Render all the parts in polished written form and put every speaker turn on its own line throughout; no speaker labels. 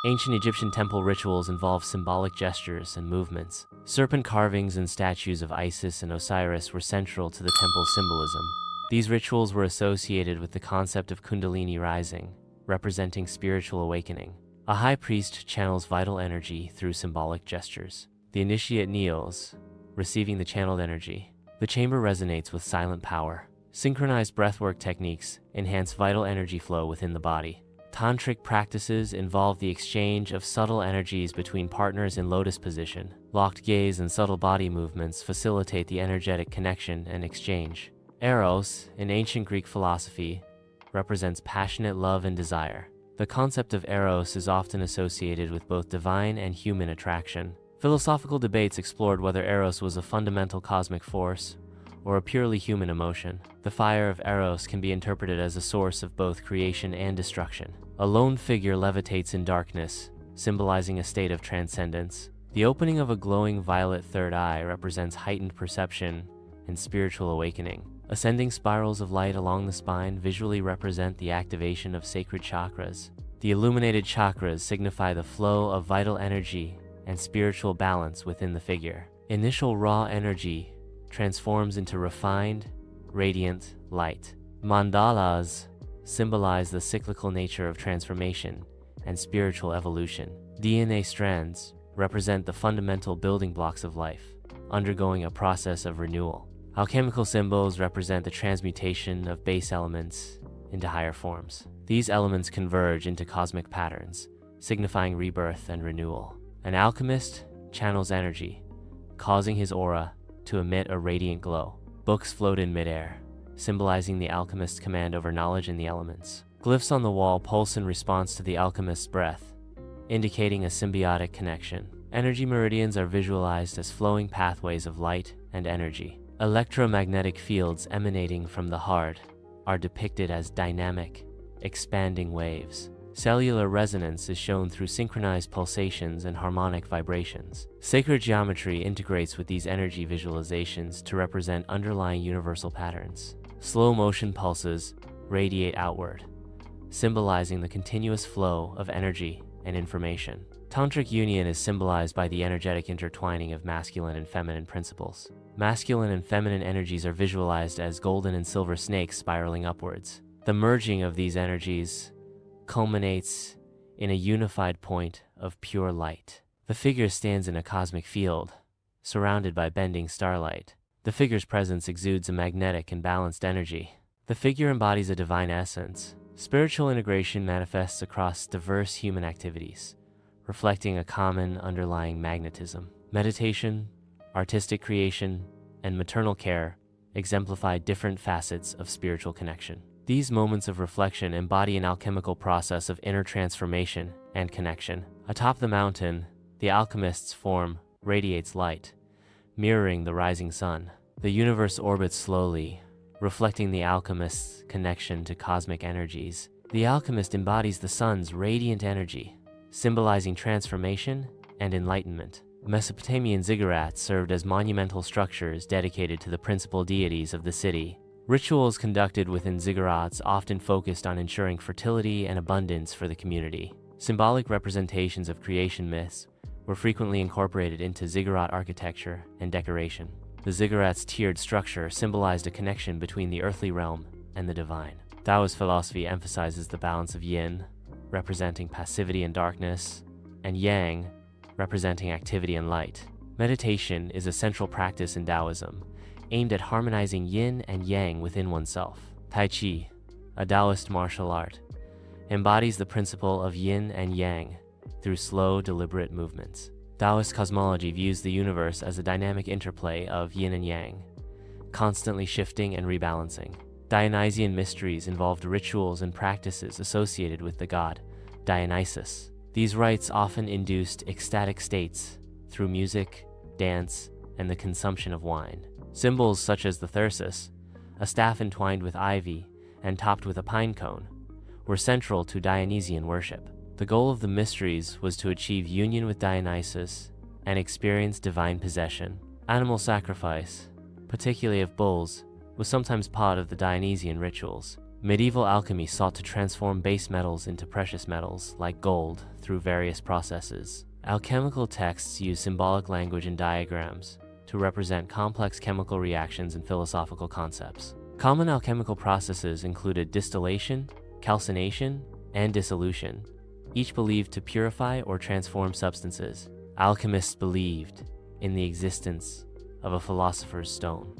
Ancient Egyptian temple rituals involved symbolic gestures and movements. Serpent carvings and statues of Isis and Osiris were central to the temple's symbolism. These rituals were associated with the concept of Kundalini rising, representing spiritual awakening. A high priest channels vital energy through symbolic gestures. The initiate kneels, receiving the channeled energy. The chamber resonates with silent power. Synchronized breathwork techniques enhance vital energy flow within the body. Tantric practices involve the exchange of subtle energies between partners in lotus position. Locked gaze and subtle body movements facilitate the energetic connection and exchange. Eros, in ancient Greek philosophy, represents passionate love and desire. The concept of Eros is often associated with both divine and human attraction. Philosophical debates explored whether Eros was a fundamental cosmic force or a purely human emotion. The fire of Eros can be interpreted as a source of both creation and destruction. A lone figure levitates in darkness, symbolizing a state of transcendence. The opening of a glowing violet third eye represents heightened perception and spiritual awakening. Ascending spirals of light along the spine visually represent the activation of sacred chakras. The illuminated chakras signify the flow of vital energy and spiritual balance within the figure. Initial raw energy transforms into refined, radiant light. Mandalas symbolize the cyclical nature of transformation and spiritual evolution. DNA strands represent the fundamental building blocks of life, undergoing a process of renewal. Alchemical symbols represent the transmutation of base elements into higher forms. These elements converge into cosmic patterns, signifying rebirth and renewal. An alchemist channels energy, causing his aura to emit a radiant glow. Books float in midair, symbolizing the alchemist's command over knowledge in the elements. Glyphs on the wall pulse in response to the alchemist's breath, indicating a symbiotic connection. Energy meridians are visualized as flowing pathways of light and energy. Electromagnetic fields emanating from the heart are depicted as dynamic, expanding waves. Cellular resonance is shown through synchronized pulsations and harmonic vibrations. Sacred geometry integrates with these energy visualizations to represent underlying universal patterns. Slow motion pulses radiate outward, symbolizing the continuous flow of energy and information. Tantric union is symbolized by the energetic intertwining of masculine and feminine principles. Masculine and feminine energies are visualized as golden and silver snakes spiraling upwards. The merging of these energies culminates in a unified point of pure light. The figure stands in a cosmic field, surrounded by bending starlight. The figure's presence exudes a magnetic and balanced energy. The figure embodies a divine essence. Spiritual integration manifests across diverse human activities, reflecting a common underlying magnetism. Meditation, artistic creation, and maternal care exemplify different facets of spiritual connection. These moments of reflection embody an alchemical process of inner transformation and connection. Atop the mountain, the alchemist's form radiates light, mirroring the rising sun. The universe orbits slowly, reflecting the alchemist's connection to cosmic energies. The alchemist embodies the sun's radiant energy, symbolizing transformation and enlightenment. Mesopotamian ziggurats served as monumental structures dedicated to the principal deities of the city. Rituals conducted within ziggurats often focused on ensuring fertility and abundance for the community. Symbolic representations of creation myths were frequently incorporated into ziggurat architecture and decoration. The ziggurat's tiered structure symbolized a connection between the earthly realm and the divine. Taoist philosophy emphasizes the balance of yin, representing passivity and darkness, and yang, representing activity and light. Meditation is a central practice in Taoism, aimed at harmonizing yin and yang within oneself. Tai Chi, a Taoist martial art, embodies the principle of yin and yang through slow, deliberate movements. Taoist cosmology views the universe as a dynamic interplay of yin and yang, constantly shifting and rebalancing. Dionysian mysteries involved rituals and practices associated with the god Dionysus. These rites often induced ecstatic states through music, dance, and the consumption of wine. Symbols such as the thyrsus, a staff entwined with ivy and topped with a pine cone, were central to Dionysian worship. The goal of the mysteries was to achieve union with Dionysus and experience divine possession. Animal sacrifice, particularly of bulls, was sometimes part of the Dionysian rituals. Medieval alchemy sought to transform base metals into precious metals, like gold, through various processes. Alchemical texts use symbolic language and diagrams to represent complex chemical reactions and philosophical concepts. Common alchemical processes included distillation, calcination, and dissolution, each believed to purify or transform substances. Alchemists believed in the existence of a philosopher's stone,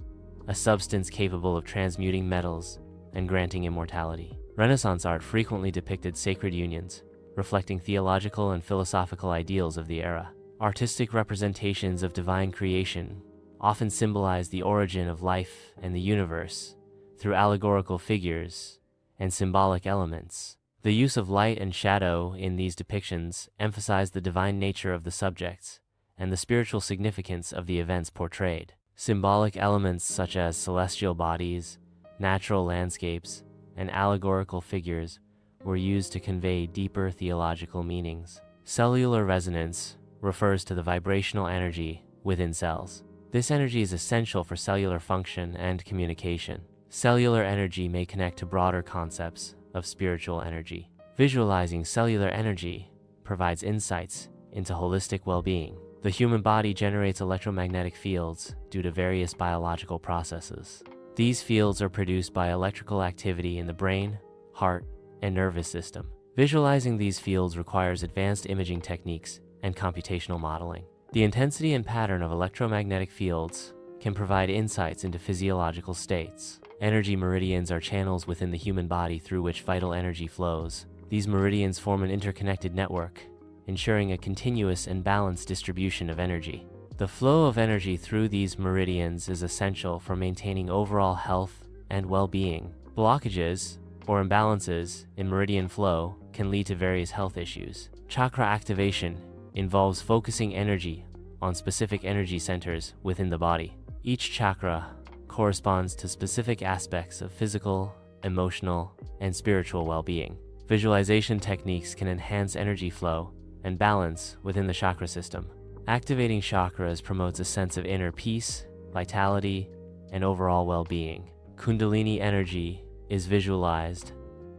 a substance capable of transmuting metals and granting immortality. Renaissance art frequently depicted sacred unions, reflecting theological and philosophical ideals of the era. Artistic representations of divine creation often symbolize the origin of life and the universe through allegorical figures and symbolic elements. The use of light and shadow in these depictions emphasized the divine nature of the subjects and the spiritual significance of the events portrayed. Symbolic elements such as celestial bodies, natural landscapes, and allegorical figures were used to convey deeper theological meanings. Cellular resonance refers to the vibrational energy within cells. This energy is essential for cellular function and communication. Cellular energy may connect to broader concepts of spiritual energy. Visualizing cellular energy provides insights into holistic well-being. The human body generates electromagnetic fields due to various biological processes. These fields are produced by electrical activity in the brain, heart, and nervous system. Visualizing these fields requires advanced imaging techniques and computational modeling. The intensity and pattern of electromagnetic fields can provide insights into physiological states. Energy meridians are channels within the human body through which vital energy flows. These meridians form an interconnected network, ensuring a continuous and balanced distribution of energy. The flow of energy through these meridians is essential for maintaining overall health and well-being. Blockages or imbalances in meridian flow can lead to various health issues. Chakra activation involves focusing energy on specific energy centers within the body. Each chakra corresponds to specific aspects of physical, emotional, and spiritual well-being. Visualization techniques can enhance energy flow and balance within the chakra system. Activating chakras promotes a sense of inner peace, vitality, and overall well-being. Kundalini energy is visualized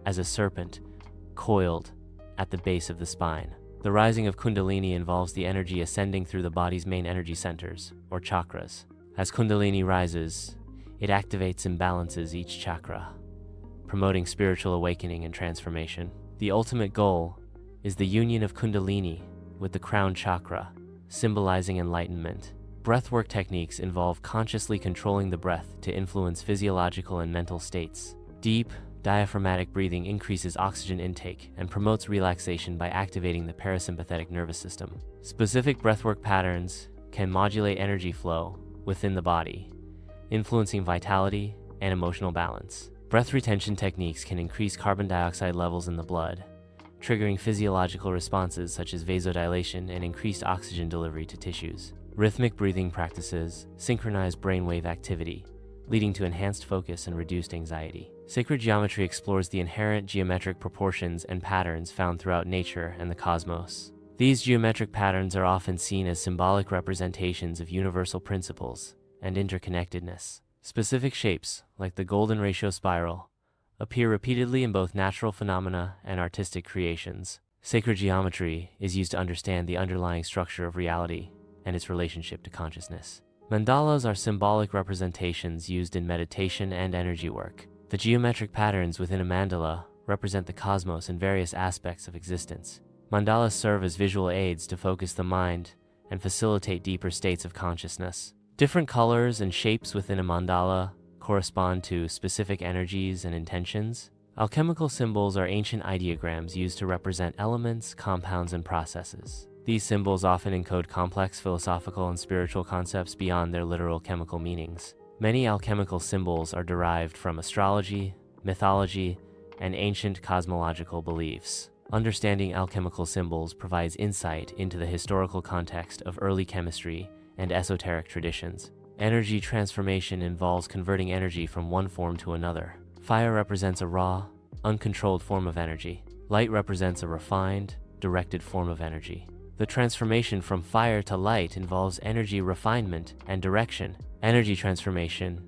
as a serpent coiled at the base of the spine. The rising of Kundalini involves the energy ascending through the body's main energy centers, or chakras. As Kundalini rises, it activates and balances each chakra, promoting spiritual awakening and transformation. The ultimate goal is the union of Kundalini with the crown chakra, symbolizing enlightenment. Breathwork techniques involve consciously controlling the breath to influence physiological and mental states. Deep, diaphragmatic breathing increases oxygen intake and promotes relaxation by activating the parasympathetic nervous system. Specific breathwork patterns can modulate energy flow within the body, influencing vitality and emotional balance. Breath retention techniques can increase carbon dioxide levels in the blood, triggering physiological responses such as vasodilation and increased oxygen delivery to tissues. Rhythmic breathing practices synchronize brainwave activity, leading to enhanced focus and reduced anxiety. Sacred geometry explores the inherent geometric proportions and patterns found throughout nature and the cosmos. These geometric patterns are often seen as symbolic representations of universal principles and interconnectedness. Specific shapes, like the golden ratio spiral, appear repeatedly in both natural phenomena and artistic creations. Sacred geometry is used to understand the underlying structure of reality and its relationship to consciousness. Mandalas are symbolic representations used in meditation and energy work. The geometric patterns within a mandala represent the cosmos and various aspects of existence. Mandalas serve as visual aids to focus the mind and facilitate deeper states of consciousness. Different colors and shapes within a mandala correspond to specific energies and intentions. Alchemical symbols are ancient ideograms used to represent elements, compounds, and processes. These symbols often encode complex philosophical and spiritual concepts beyond their literal chemical meanings. Many alchemical symbols are derived from astrology, mythology, and ancient cosmological beliefs. Understanding alchemical symbols provides insight into the historical context of early chemistry and esoteric traditions. Energy transformation involves converting energy from one form to another. Fire represents a raw, uncontrolled form of energy. Light represents a refined, directed form of energy. The transformation from fire to light involves energy refinement and direction. Energy transformation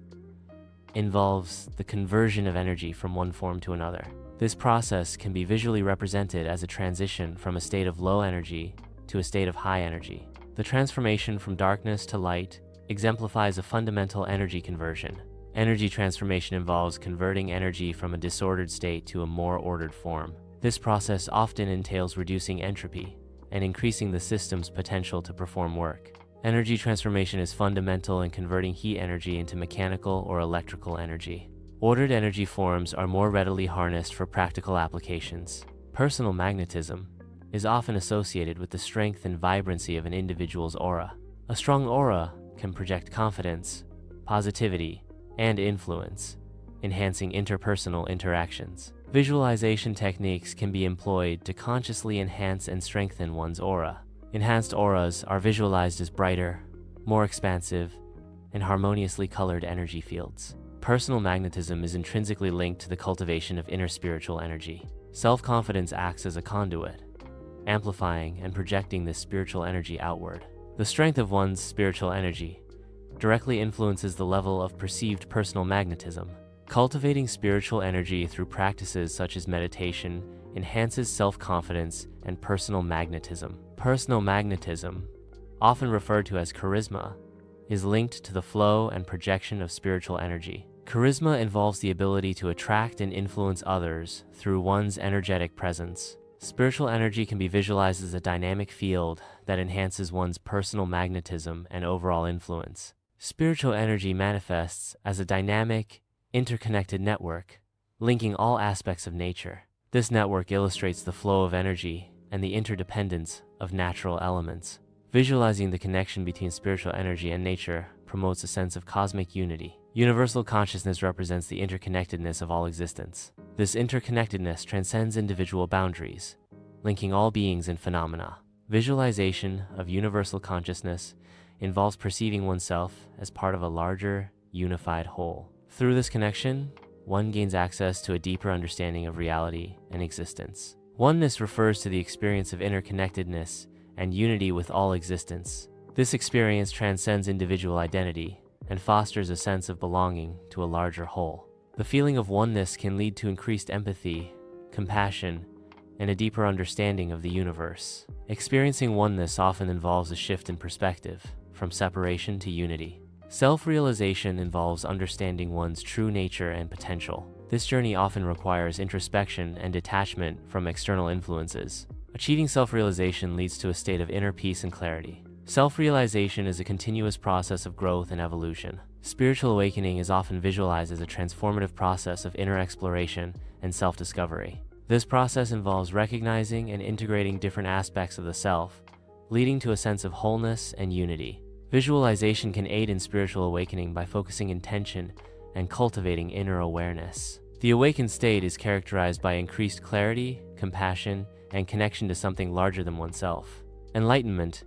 involves the conversion of energy from one form to another. This process can be visually represented as a transition from a state of low energy to a state of high energy. The transformation from darkness to light exemplifies a fundamental energy conversion. Energy transformation involves converting energy from a disordered state to a more ordered form. This process often entails reducing entropy and increasing the system's potential to perform work. Energy transformation is fundamental in converting heat energy into mechanical or electrical energy. Ordered energy forms are more readily harnessed for practical applications. Personal magnetism is often associated with the strength and vibrancy of an individual's aura. A strong aura can project confidence, positivity, and influence, enhancing interpersonal interactions. Visualization techniques can be employed to consciously enhance and strengthen one's aura. Enhanced auras are visualized as brighter, more expansive, and harmoniously colored energy fields. Personal magnetism is intrinsically linked to the cultivation of inner spiritual energy. Self-confidence acts as a conduit, amplifying and projecting this spiritual energy outward. The strength of one's spiritual energy directly influences the level of perceived personal magnetism. Cultivating spiritual energy through practices such as meditation enhances self-confidence and personal magnetism. Personal magnetism, often referred to as charisma, is linked to the flow and projection of spiritual energy. Charisma involves the ability to attract and influence others through one's energetic presence. Spiritual energy can be visualized as a dynamic field that enhances one's personal magnetism and overall influence. Spiritual energy manifests as a dynamic, interconnected network, linking all aspects of nature. This network illustrates the flow of energy and the interdependence of natural elements. Visualizing the connection between spiritual energy and nature promotes a sense of cosmic unity. Universal consciousness represents the interconnectedness of all existence. This interconnectedness transcends individual boundaries, linking all beings and phenomena. Visualization of universal consciousness involves perceiving oneself as part of a larger, unified whole. Through this connection, one gains access to a deeper understanding of reality and existence. Oneness refers to the experience of interconnectedness and unity with all existence. This experience transcends individual identity and fosters a sense of belonging to a larger whole. The feeling of oneness can lead to increased empathy, compassion, and a deeper understanding of the universe. Experiencing oneness often involves a shift in perspective, from separation to unity. Self-realization involves understanding one's true nature and potential. This journey often requires introspection and detachment from external influences. Achieving self-realization leads to a state of inner peace and clarity. Self-realization is a continuous process of growth and evolution. Spiritual awakening is often visualized as a transformative process of inner exploration and self-discovery. This process involves recognizing and integrating different aspects of the self, leading to a sense of wholeness and unity. Visualization can aid in spiritual awakening by focusing intention and cultivating inner awareness. The awakened state is characterized by increased clarity, compassion, and connection to something larger than oneself. Enlightenment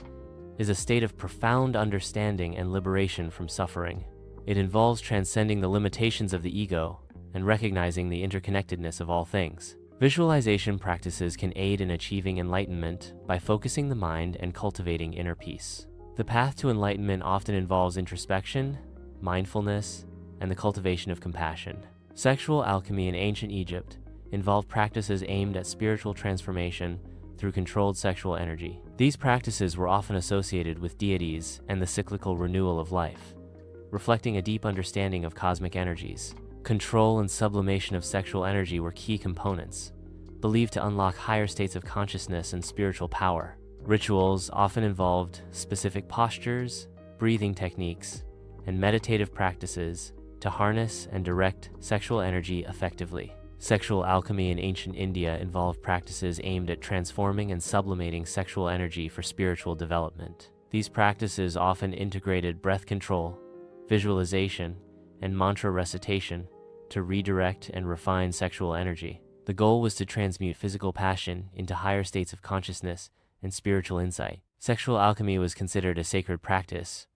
is a state of profound understanding and liberation from suffering. It involves transcending the limitations of the ego and recognizing the interconnectedness of all things. Visualization practices can aid in achieving enlightenment by focusing the mind and cultivating inner peace. The path to enlightenment often involves introspection, mindfulness, and the cultivation of compassion. Sexual alchemy in ancient Egypt involved practices aimed at spiritual transformation through controlled sexual energy. These practices were often associated with deities and the cyclical renewal of life, reflecting a deep understanding of cosmic energies. Control and sublimation of sexual energy were key components, believed to unlock higher states of consciousness and spiritual power. Rituals often involved specific postures, breathing techniques, and meditative practices to harness and direct sexual energy effectively. Sexual alchemy in ancient India involved practices aimed at transforming and sublimating sexual energy for spiritual development. These practices often integrated breath control, visualization, and mantra recitation to redirect and refine sexual energy. The goal was to transmute physical passion into higher states of consciousness and spiritual insight. Sexual alchemy was considered a sacred practice,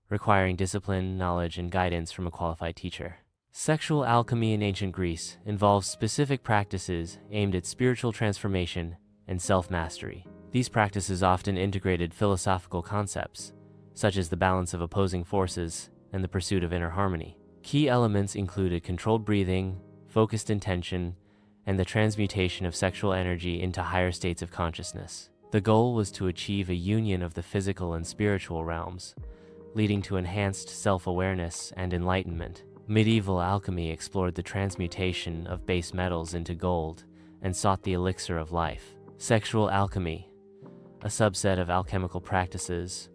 requiring discipline, knowledge, and guidance from a qualified teacher. Sexual alchemy in ancient Greece involves specific practices aimed at spiritual transformation and self-mastery. These practices often integrated philosophical concepts, such as the balance of opposing forces and the pursuit of inner harmony. Key elements included controlled breathing, focused intention, and the transmutation of sexual energy into higher states of consciousness. The goal was to achieve a union of the physical and spiritual realms, leading to enhanced self-awareness and enlightenment. Medieval alchemy explored the transmutation of base metals into gold and sought the elixir of life. Sexual alchemy, a subset of alchemical practices,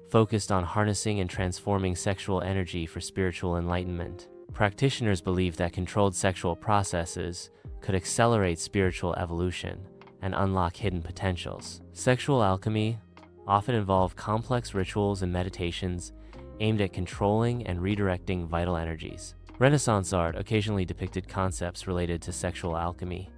focused on harnessing and transforming sexual energy for spiritual enlightenment. Practitioners believed that controlled sexual processes could accelerate spiritual evolution and unlock hidden potentials. Sexual alchemy often involved complex rituals and meditations aimed at controlling and redirecting vital energies. Renaissance art occasionally depicted concepts related to sexual alchemy,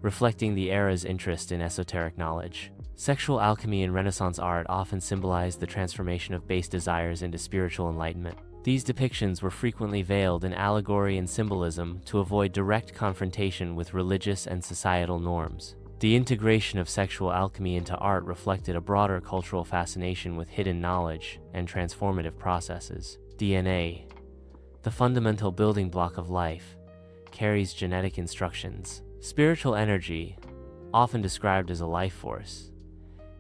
reflecting the era's interest in esoteric knowledge. Sexual alchemy in Renaissance art often symbolized the transformation of base desires into spiritual enlightenment. These depictions were frequently veiled in allegory and symbolism to avoid direct confrontation with religious and societal norms. The integration of sexual alchemy into art reflected a broader cultural fascination with hidden knowledge and transformative processes. DNA, the fundamental building block of life, carries genetic instructions. Spiritual energy, often described as a life force,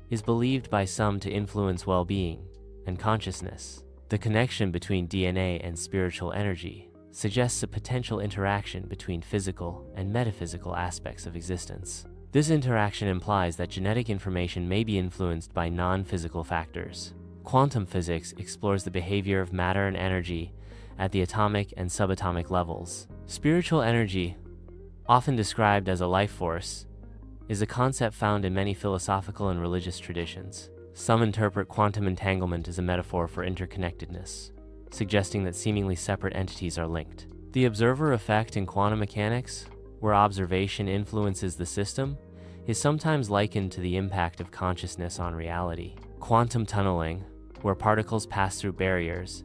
is believed by some to influence well-being and consciousness. The connection between DNA and spiritual energy suggests a potential interaction between physical and metaphysical aspects of existence. This interaction implies that genetic information may be influenced by non-physical factors. Quantum physics explores the behavior of matter and energy at the atomic and subatomic levels. Spiritual energy, often described as a life force, is a concept found in many philosophical and religious traditions. Some interpret quantum entanglement as a metaphor for interconnectedness, suggesting that seemingly separate entities are linked. The observer effect in quantum mechanics, where observation influences the system, is sometimes likened to the impact of consciousness on reality. Quantum tunneling, where particles pass through barriers,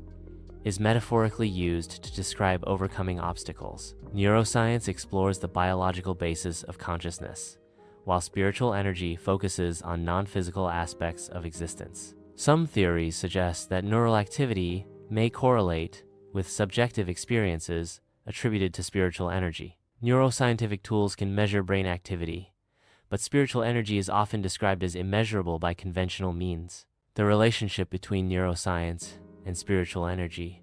is metaphorically used to describe overcoming obstacles. Neuroscience explores the biological basis of consciousness, while spiritual energy focuses on non-physical aspects of existence. Some theories suggest that neural activity may correlate with subjective experiences attributed to spiritual energy. Neuroscientific tools can measure brain activity, but spiritual energy is often described as immeasurable by conventional means. The relationship between neuroscience and spiritual energy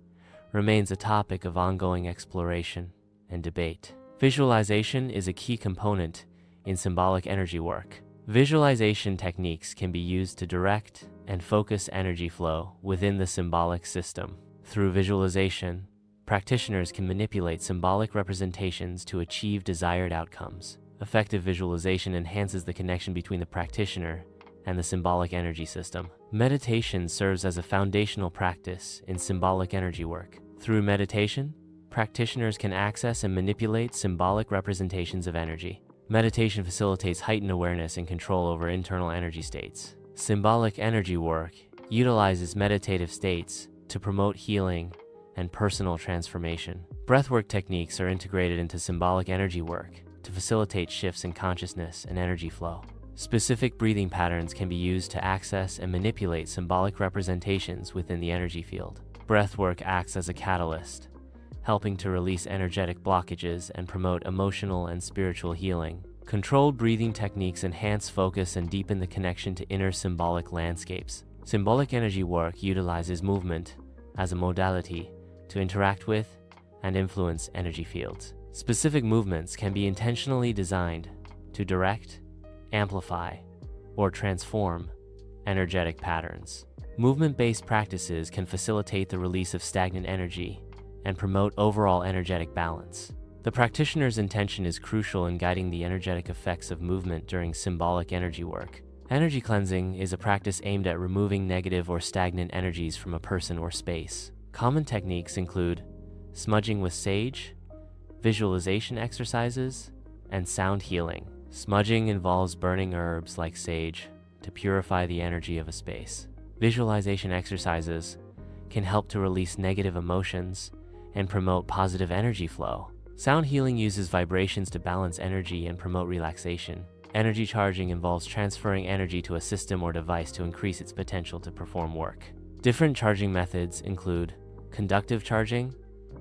remains a topic of ongoing exploration and debate. Visualization is a key component in symbolic energy work. Visualization techniques can be used to direct and focus energy flow within the symbolic system. Through visualization, practitioners can manipulate symbolic representations to achieve desired outcomes. Effective visualization enhances the connection between the practitioner and the symbolic energy system. Meditation serves as a foundational practice in symbolic energy work. Through meditation, practitioners can access and manipulate symbolic representations of energy. Meditation facilitates heightened awareness and control over internal energy states. Symbolic energy work utilizes meditative states to promote healing and personal transformation. Breathwork techniques are integrated into symbolic energy work to facilitate shifts in consciousness and energy flow. Specific breathing patterns can be used to access and manipulate symbolic representations within the energy field. Breathwork acts as a catalyst, helping to release energetic blockages and promote emotional and spiritual healing. Controlled breathing techniques enhance focus and deepen the connection to inner symbolic landscapes. Symbolic energy work utilizes movement as a modality to interact with and influence energy fields. Specific movements can be intentionally designed to direct, amplify, or transform energetic patterns. Movement-based practices can facilitate the release of stagnant energy and promote overall energetic balance. The practitioner's intention is crucial in guiding the energetic effects of movement during symbolic energy work. Energy cleansing is a practice aimed at removing negative or stagnant energies from a person or space. Common techniques include smudging with sage, visualization exercises, and sound healing. Smudging involves burning herbs like sage to purify the energy of a space. Visualization exercises can help to release negative emotions and promote positive energy flow. Sound healing uses vibrations to balance energy and promote relaxation. Energy charging involves transferring energy to a system or device to increase its potential to perform work. Different charging methods include conductive charging,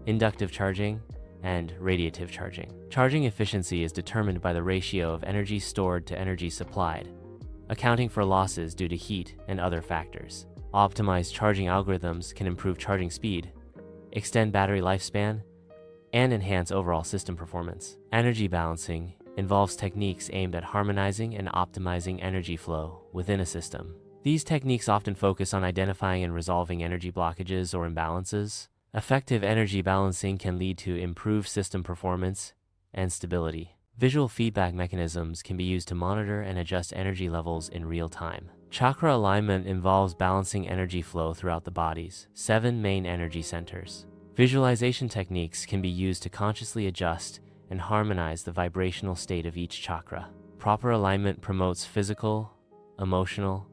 inductive charging, and radiative charging. Charging efficiency is determined by the ratio of energy stored to energy supplied, accounting for losses due to heat and other factors. Optimized charging algorithms can improve charging speed, extend battery lifespan, and enhance overall system performance. Energy balancing involves techniques aimed at harmonizing and optimizing energy flow within a system. These techniques often focus on identifying and resolving energy blockages or imbalances. Effective energy balancing can lead to improved system performance and stability. Visual feedback mechanisms can be used to monitor and adjust energy levels in real time. Chakra alignment involves balancing energy flow throughout the body's 7 main energy centers. Visualization techniques can be used to consciously adjust and harmonize the vibrational state of each chakra. Proper alignment promotes physical, emotional,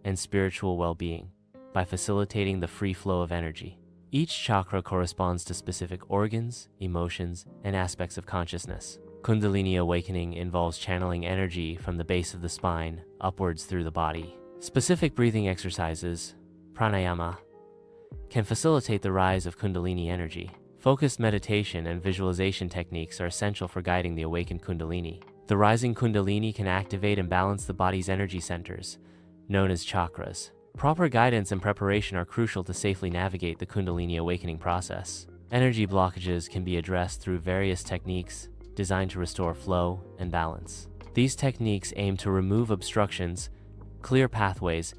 and spiritual well-being by facilitating the free flow of energy. Each chakra corresponds to specific organs, emotions, and aspects of consciousness. Kundalini awakening involves channeling energy from the base of the spine upwards through the body. Specific breathing exercises, pranayama, can facilitate the rise of Kundalini energy. Focused meditation and visualization techniques are essential for guiding the awakened Kundalini. The rising Kundalini can activate and balance the body's energy centers, known as chakras. Proper guidance and preparation are crucial to safely navigate the Kundalini awakening process. Energy blockages can be addressed through various techniques designed to restore flow and balance. These techniques aim to remove obstructions, clear pathways,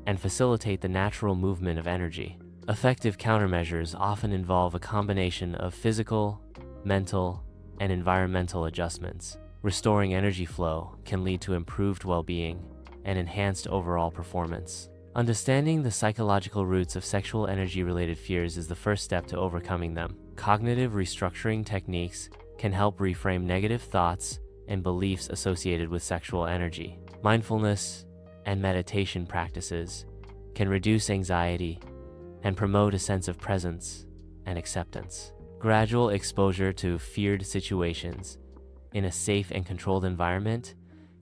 and facilitate the natural movement of energy. Effective countermeasures often involve a combination of physical, mental, and environmental adjustments. Restoring energy flow can lead to improved well-being and enhanced overall performance. Understanding the psychological roots of sexual energy-related fears is the first step to overcoming them. Cognitive restructuring techniques can help reframe negative thoughts and beliefs associated with sexual energy. Mindfulness and meditation practices can reduce anxiety and promote a sense of presence and acceptance. Gradual exposure to feared situations in a safe and controlled environment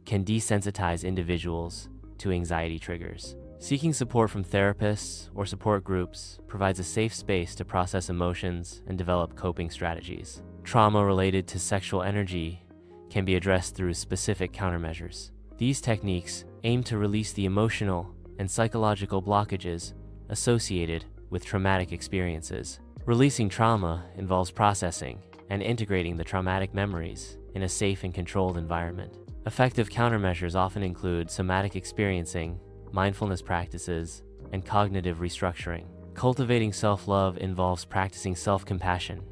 can desensitize individuals to anxiety triggers. Seeking support from therapists or support groups provides a safe space to process emotions and develop coping strategies. Trauma related to sexual energy can be addressed through specific countermeasures. These techniques aim to release the emotional and psychological blockages associated with traumatic experiences. Releasing trauma involves processing and integrating the traumatic memories in a safe and controlled environment. Effective countermeasures often include somatic experiencing, mindfulness practices, and cognitive restructuring. Cultivating self-love involves practicing self-compassion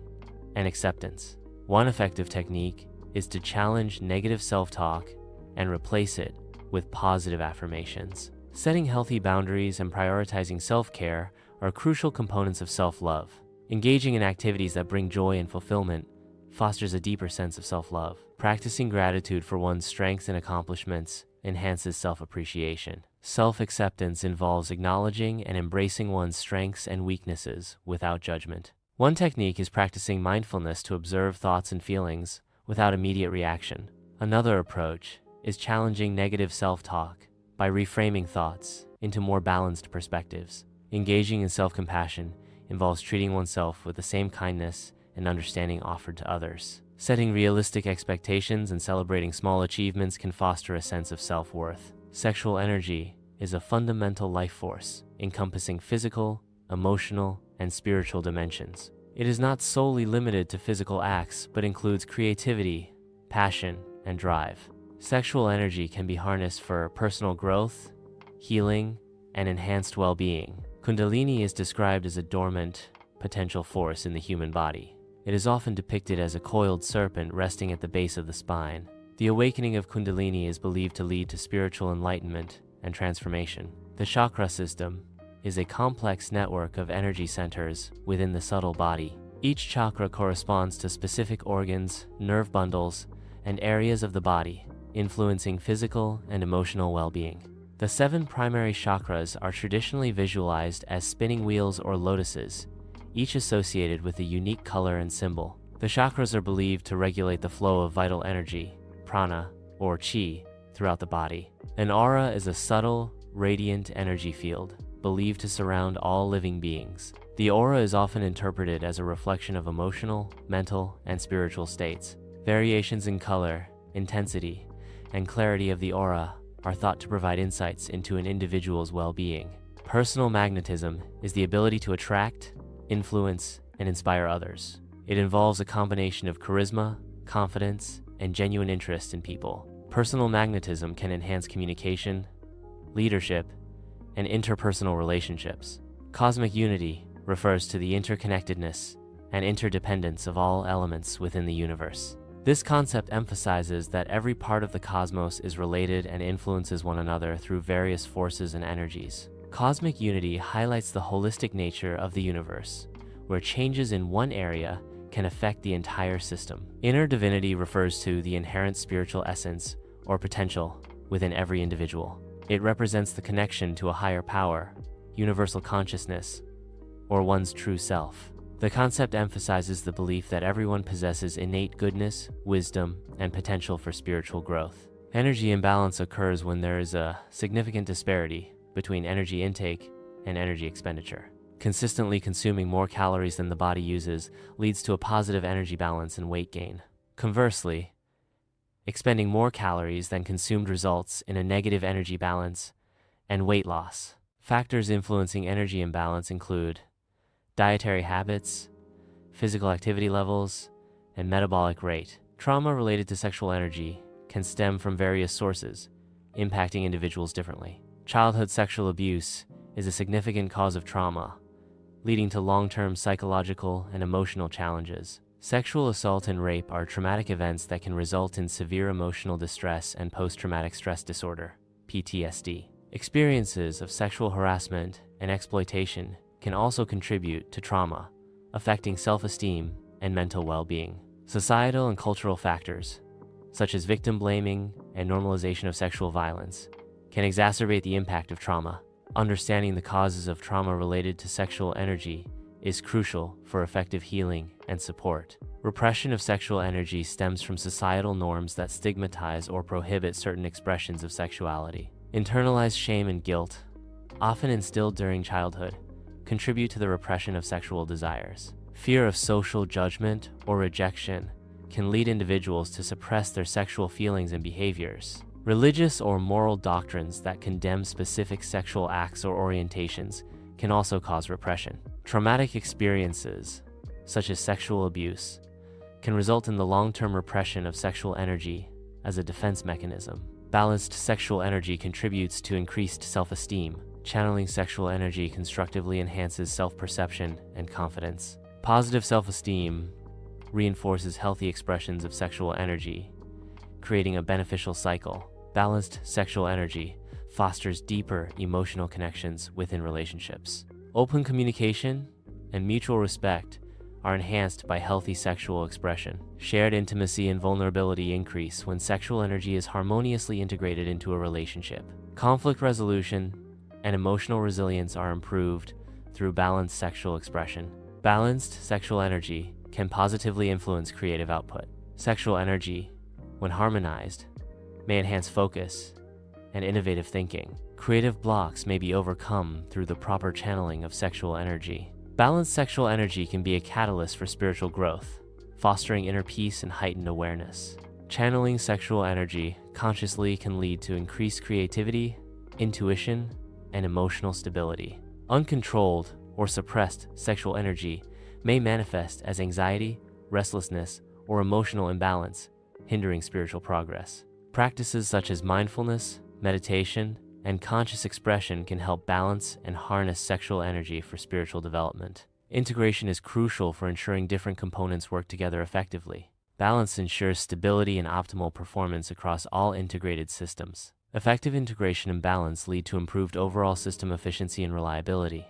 and acceptance. One effective technique is to challenge negative self-talk and replace it with positive affirmations. Setting healthy boundaries and prioritizing self-care are crucial components of self-love. Engaging in activities that bring joy and fulfillment fosters a deeper sense of self-love. Practicing gratitude for one's strengths and accomplishments enhances self-appreciation. Self-acceptance involves acknowledging and embracing one's strengths and weaknesses without judgment. One technique is practicing mindfulness to observe thoughts and feelings without immediate reaction. Another approach is challenging negative self-talk by reframing thoughts into more balanced perspectives. Engaging in self-compassion involves treating oneself with the same kindness and understanding offered to others. Setting realistic expectations and celebrating small achievements can foster a sense of self-worth. Sexual energy is a fundamental life force, encompassing physical, emotional, and spiritual dimensions. It is not solely limited to physical acts, but includes creativity, passion, and drive. Sexual energy can be harnessed for personal growth, healing, and enhanced well-being. Kundalini is described as a dormant, potential force in the human body. It is often depicted as a coiled serpent resting at the base of the spine. The awakening of Kundalini is believed to lead to spiritual enlightenment and transformation. The chakra system is a complex network of energy centers within the subtle body. Each chakra corresponds to specific organs, nerve bundles, and areas of the body, influencing physical and emotional well-being. The 7 primary chakras are traditionally visualized as spinning wheels or lotuses, each associated with a unique color and symbol. The chakras are believed to regulate the flow of vital energy, prana, or chi, throughout the body. An aura is a subtle, radiant energy field believed to surround all living beings. The aura is often interpreted as a reflection of emotional, mental, and spiritual states. Variations in color, intensity, and clarity of the aura are thought to provide insights into an individual's well-being. Personal magnetism is the ability to attract, influence, and inspire others. It involves a combination of charisma, confidence, and genuine interest in people. Personal magnetism can enhance communication, leadership, and interpersonal relationships. Cosmic unity refers to the interconnectedness and interdependence of all elements within the universe. This concept emphasizes that every part of the cosmos is related and influences one another through various forces and energies. Cosmic unity highlights the holistic nature of the universe, where changes in one area can affect the entire system. Inner divinity refers to the inherent spiritual essence or potential within every individual. It represents the connection to a higher power, universal consciousness, or one's true self. The concept emphasizes the belief that everyone possesses innate goodness, wisdom, and potential for spiritual growth. Energy imbalance occurs when there is a significant disparity between energy intake and energy expenditure. Consistently consuming more calories than the body uses leads to a positive energy balance and weight gain. Conversely, expending more calories than consumed results in a negative energy balance and weight loss. Factors influencing energy imbalance include dietary habits, physical activity levels, and metabolic rate. Trauma related to sexual energy can stem from various sources, impacting individuals differently. Childhood sexual abuse is a significant cause of trauma, leading to long-term psychological and emotional challenges. Sexual assault and rape are traumatic events that can result in severe emotional distress and post-traumatic stress disorder, PTSD. Experiences of sexual harassment and exploitation can also contribute to trauma, affecting self-esteem and mental well-being. Societal and cultural factors, such as victim blaming and normalization of sexual violence, can exacerbate the impact of trauma. Understanding the causes of trauma related to sexual energy is crucial for effective healing and support. Repression of sexual energy stems from societal norms that stigmatize or prohibit certain expressions of sexuality. Internalized shame and guilt, often instilled during childhood, contribute to the repression of sexual desires. Fear of social judgment or rejection can lead individuals to suppress their sexual feelings and behaviors. Religious or moral doctrines that condemn specific sexual acts or orientations can also cause repression. Traumatic experiences, such as sexual abuse, can result in the long-term repression of sexual energy as a defense mechanism. Balanced sexual energy contributes to increased self-esteem. Channeling sexual energy constructively enhances self-perception and confidence. Positive self-esteem reinforces healthy expressions of sexual energy, creating a beneficial cycle. Balanced sexual energy fosters deeper emotional connections within relationships. Open communication and mutual respect are enhanced by healthy sexual expression. Shared intimacy and vulnerability increase when sexual energy is harmoniously integrated into a relationship. Conflict resolution and emotional resilience are improved through balanced sexual expression. Balanced sexual energy can positively influence creative output. Sexual energy, when harmonized, may enhance focus and innovative thinking. Creative blocks may be overcome through the proper channeling of sexual energy. Balanced sexual energy can be a catalyst for spiritual growth, fostering inner peace and heightened awareness. Channeling sexual energy consciously can lead to increased creativity, intuition, and emotional stability. Uncontrolled or suppressed sexual energy may manifest as anxiety, restlessness, or emotional imbalance, hindering spiritual progress. Practices such as mindfulness, meditation, and conscious expression can help balance and harness sexual energy for spiritual development. Integration is crucial for ensuring different components work together effectively. Balance ensures stability and optimal performance across all integrated systems. Effective integration and balance lead to improved overall system efficiency and reliability.